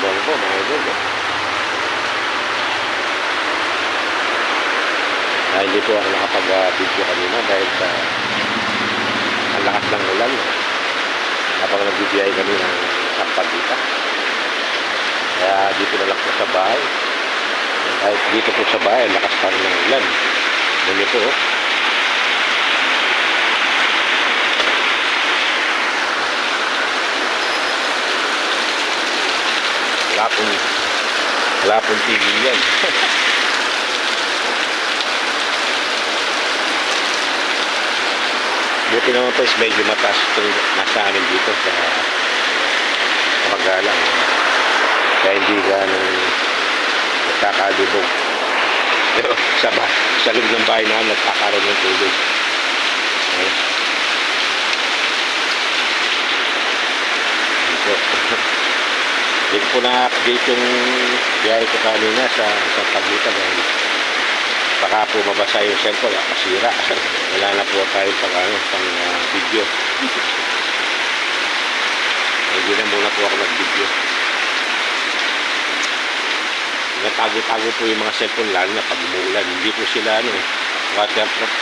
cellphone ko, mga idol. Hindi po ako nakapag-video kanina dahil sa ang lakas ng ulan. Habang nagbibiyay kami ng Sampaguita. Kaya dito na lang po sa bahay. Kahit dito po sa bahay, lakas pa rin ng ulan. Ganyan po. Wala pong tigil yan. Buti naman po is medyo mataas itong nasa amin dito sa Magalang. Kaya hindi ganun nagkakalubog. Pero sa loob ng bahay namin nagkakaroon ng tubig. Dito. Hindi ko po na-update yung biyahe ko kanina sa Paglitan. Baka po mabasa yung cellphone, masira. Wala na po tayo pang video. Hindi na muna po ako nag-video. Natago-tago po yung mga cellphone lalo na pag umuulan. Hindi po sila waterproof.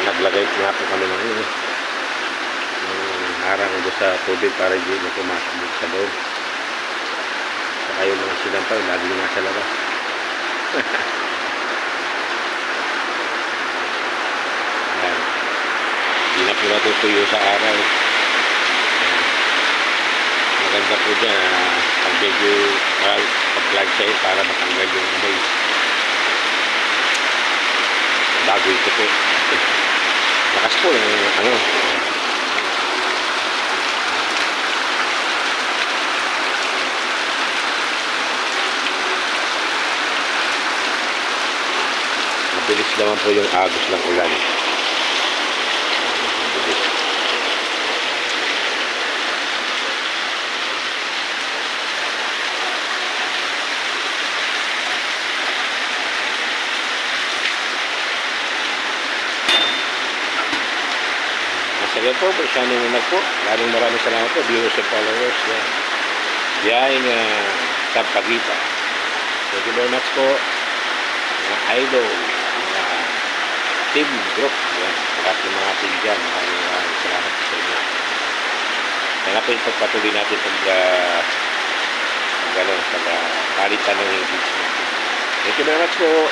Naglagay po nga po kami ng harang doon sa tubig para hindi na pumasok sa loob. Saka yung mga sinampay lagi nasa labas. Hindi na po natutuyo sa araw. Maganda po dyan pag medyo pag-plug siya para matanggal yung amoy. Bago ito po. Lakas po yung mabilis naman po yung agos ng ulan. Mabilis. Masaya po, siya nununag po. Maraming salamat po, viewers and followers. Biyaheng Sampaguita. Thank you very much po, mga idol, mga team group, lahat ng mga team dyan. Maraming salamat sa inyo. Sana po ipagpatuloy natin pagpalitan ng video. Thank you very much po.